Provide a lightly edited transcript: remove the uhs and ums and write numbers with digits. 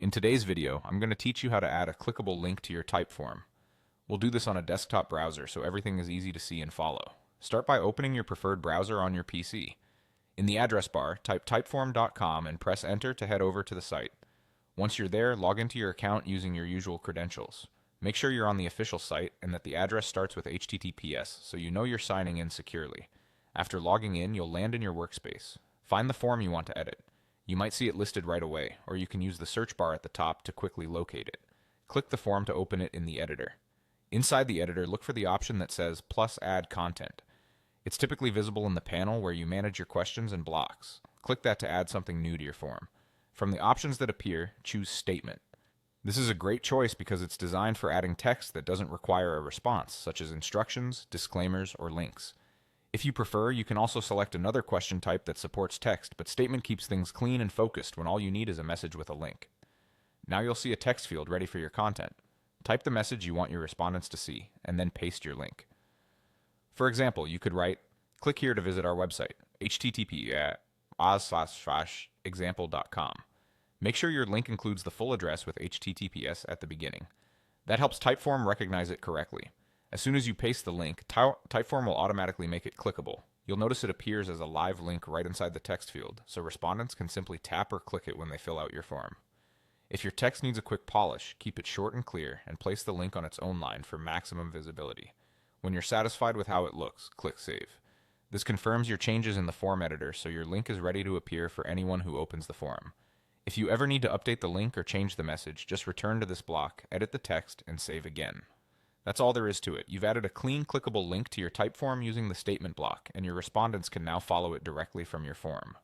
In today's video, I'm going to teach you how to add a clickable link to your Typeform. We'll do this on a desktop browser so everything is easy to see and follow. Start by opening your preferred browser on your PC. In the address bar, type typeform.com and press enter to head over to the site. Once you're there, log into your account using your usual credentials. Make sure you're on the official site and that the address starts with HTTPS so you know you're signing in securely. After logging in, you'll land in your workspace. Find the form you want to edit. You might see it listed right away, or you can use the search bar at the top to quickly locate it. Click the form to open it in the editor. Inside the editor, look for the option that says Plus Add Content. It's typically visible in the panel where you manage your questions and blocks. Click that to add something new to your form. From the options that appear, choose Statement. This is a great choice because it's designed for adding text that doesn't require a response, such as instructions, disclaimers, or links. If you prefer, you can also select another question type that supports text, but Statement keeps things clean and focused when all you need is a message with a link. Now you'll see a text field ready for your content. Type the message you want your respondents to see, and then paste your link. For example, you could write, "Click here to visit our website, http://example.com. Make sure your link includes the full address with HTTPS at the beginning. That helps Typeform recognize it correctly. As soon as you paste the link, Typeform will automatically make it clickable. You'll notice it appears as a live link right inside the text field, so respondents can simply tap or click it when they fill out your form. If your text needs a quick polish, keep it short and clear and place the link on its own line for maximum visibility. When you're satisfied with how it looks, click Save. This confirms your changes in the form editor so your link is ready to appear for anyone who opens the form. If you ever need to update the link or change the message, just return to this block, edit the text, and save again. That's all there is to it. You've added a clean, clickable link to your Typeform using the statement block, and your respondents can now follow it directly from your form.